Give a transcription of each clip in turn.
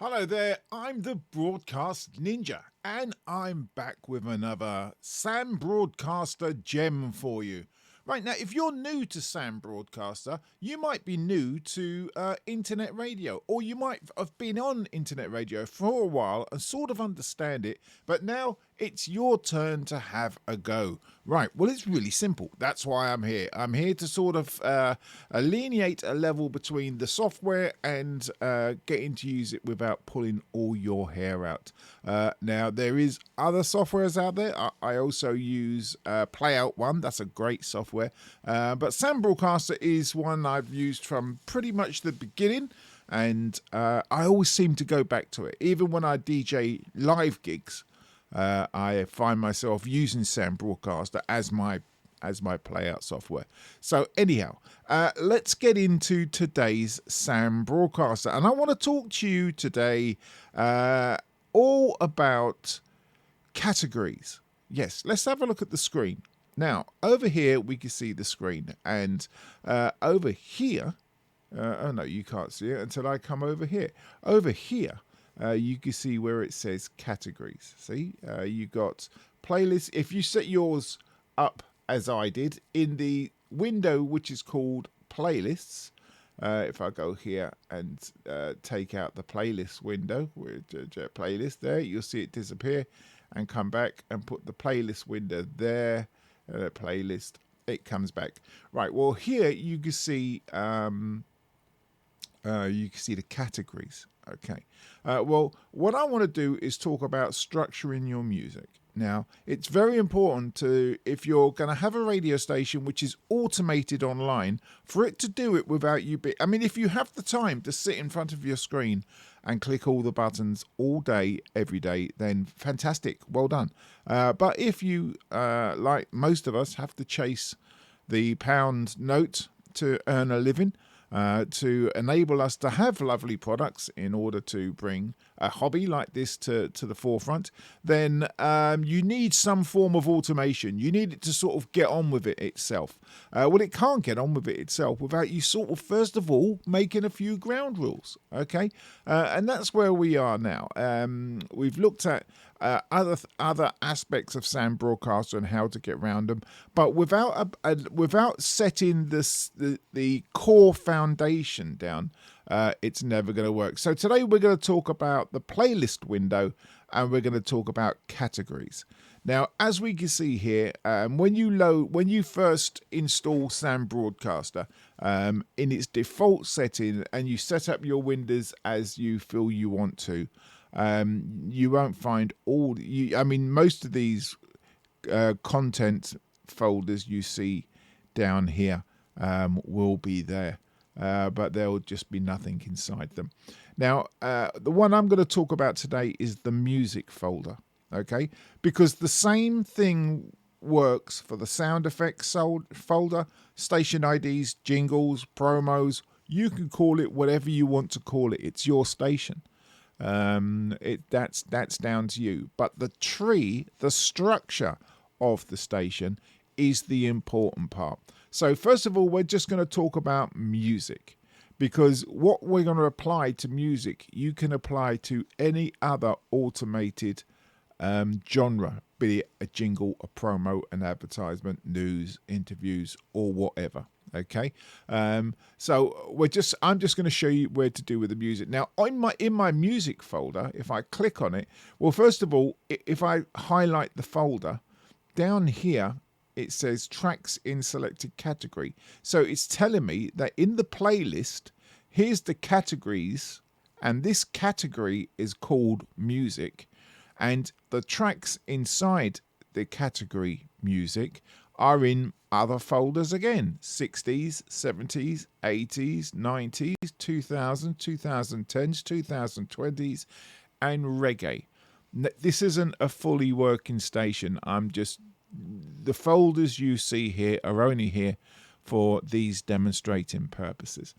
Hello there, I'm the Broadcast Ninja, and I'm back with another Sam Broadcaster gem for you. Right now, if you're new to Sam Broadcaster, you might be new to internet radio, or you might have been on internet radio for a while and sort of understand it, but now it's your turn to have a go. Right, well, it's really simple. That's why I'm here. I'm here to sort of alienate a level between the software and getting to use it without pulling all your hair out. Now, there is other softwares out there. I also use Playout One. That's a great software. But Sam Broadcaster is one I've used from pretty much the beginning. And I always seem to go back to it. Even when I DJ live gigs, I find myself using Sam Broadcaster as my playout software. So anyhow, let's get into today's Sam Broadcaster, and I want to talk to you today all about categories. Yes, let's have a look at the screen. Now, over here we can see the screen, and over here, oh no, you can't see it until I come over here. Over here, you can see where it says categories. See, you got playlists. If you set yours up as I did in the window which is called playlists, if I go here and take out the playlist window, playlist there, you'll see it disappear, and come back and put the playlist window there. Playlist, it comes back. Right. Well, here you can see the categories. Okay. Well, what I want to do is talk about structuring your music. Now, it's very important to, if you're going to have a radio station which is automated online, for it to do it without you I mean, if you have the time to sit in front of your screen and click all the buttons all day, every day, then fantastic, well done. But if you, like most of us, have to chase the pound note to earn a living, to enable us to have lovely products in order to bring a hobby like this to the forefront, then you need some form of automation. You need it to sort of get on with it itself. Well, it can't get on with it itself without you sort of, first of all, making a few ground rules, okay? And that's where we are now. We've looked at other aspects of Sam Broadcaster and how to get around them, but without setting the core foundation down, it's never going to work. So today we're going to talk about the playlist window, and we're going to talk about categories. Now, as we can see here, when you first install Sam Broadcaster in its default setting, and you set up your windows as you feel you want to, you won't find most of these content folders you see down here will be there, but there will just be nothing inside them. Now, the one I'm going to talk about today is the music folder, okay? Because the same thing works for the sound effects folder, station IDs, jingles, promos. You can call it whatever you want to call it. It's your station. That's down to you. But the tree, the structure of the station, is the important part. So first of all, we're just going to talk about music, because what we're going to apply to music, you can apply to any other automated genre, be it a jingle, a promo, an advertisement, news, interviews, or whatever. Okay, so I'm just going to show you where to do with the music. Now, in my music folder, if I click on it, well, first of all, if I highlight the folder, down here it says tracks in selected category. So it's telling me that in the playlist, here's the categories, and this category is called music, and the tracks inside the category music are in other folders again: 60s, 70s, 80s, 90s, 2000s, 2010s, 2020s, and reggae. This isn't a fully working station. The folders you see here are only here for these demonstrating purposes.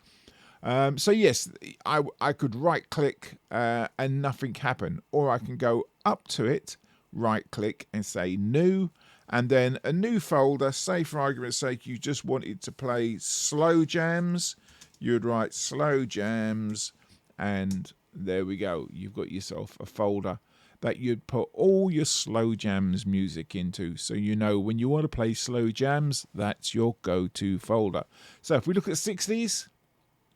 So yes, I could right click and nothing happen, or I can go up to it, right click and say new, and then a new folder. Say for argument's sake you just wanted to play slow jams, you'd write slow jams and There we go. You've got yourself a folder that you'd put all your slow jams music into. So you know when you want to play slow jams, that's your go-to folder. So if we look at 60s,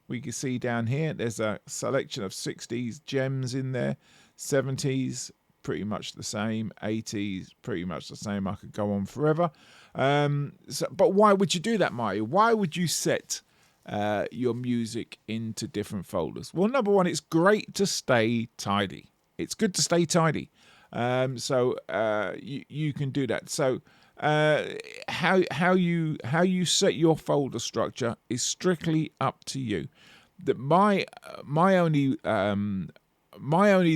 we can see down here, there's a selection of 60s gems in there. 70s, pretty much the same. 80s, pretty much the same. I could go on forever. But why would you do that, Mario? Why would you set your music into different folders? Well, number one, it's great to stay tidy. It's good to stay tidy. So you can do that. So how you set your folder structure is strictly up to you. That my only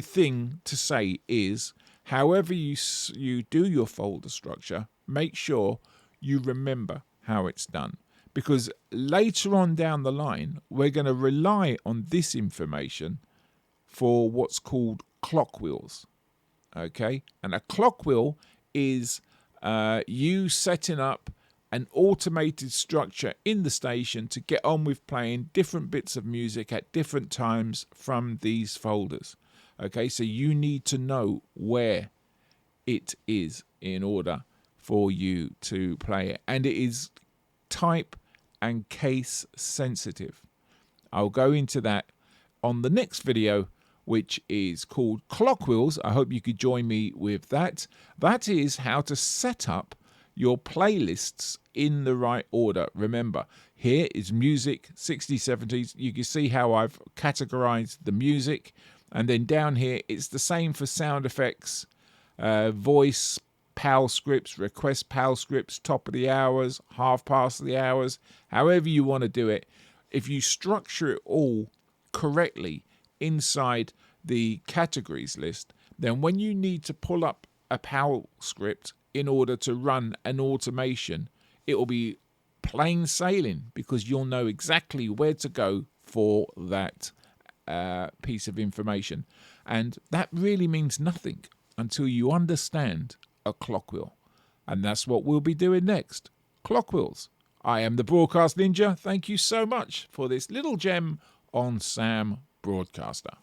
thing to say is, however you do your folder structure, make sure you remember how it's done. Because later on down the line, we're going to rely on this information for what's called clock wheels. Okay? And a clock wheel is you setting up an automated structure in the station to get on with playing different bits of music at different times from these folders. Okay? So you need to know where it is in order for you to play it. And it is type and case sensitive. I'll go into that on the next video, which is called Clock Wheels. I hope you could join me with that. That is how to set up your playlists in the right order. Remember, here is music, 60s, 70s. You can see how I've categorized the music. And then down here, it's the same for sound effects, voice, PAL scripts, request PAL scripts, top of the hours, half past the hours, however you want to do it. If you structure it all correctly inside the categories list, then when you need to pull up a PAL script in order to run an automation, it will be plain sailing, because you'll know exactly where to go for that piece of information. And that really means nothing until you understand a clock wheel. And that's what we'll be doing next. Clock wheels. I am the Broadcast Ninja. Thank you so much for this little gem on Sam Broadcaster.